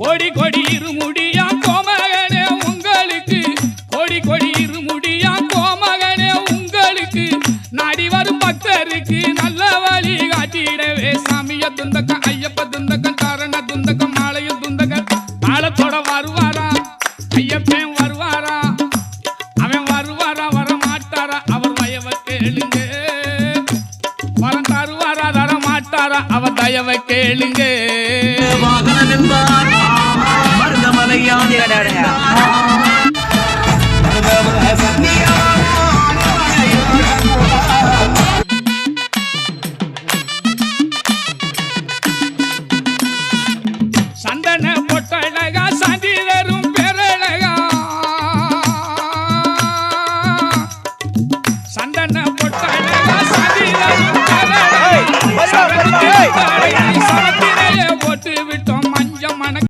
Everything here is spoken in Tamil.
கோடி கொடி இருமுடியா கோமகனே உங்களுக்கு கோடி கொடி இருமுடியா கோமகனே உங்களுக்கு நாடி வரும் பக்தருக்கு நல்ல வழி காட்டிடவே சாமிய துந்தக்கம் ஐயப்ப துந்தக்கம் சரண துந்தக்கம் மாலைய துந்தக்கம் தாளத்தோட வருவாரா ஐயப்பன் வருவாரா அவன் வருவாரா வர மாட்டாரா அவர் வயவை கேளுங்க வரம் தருவாரா தர மாட்டாரா அவர் தயவை கேளுங்க சந்தன பொட்டழகா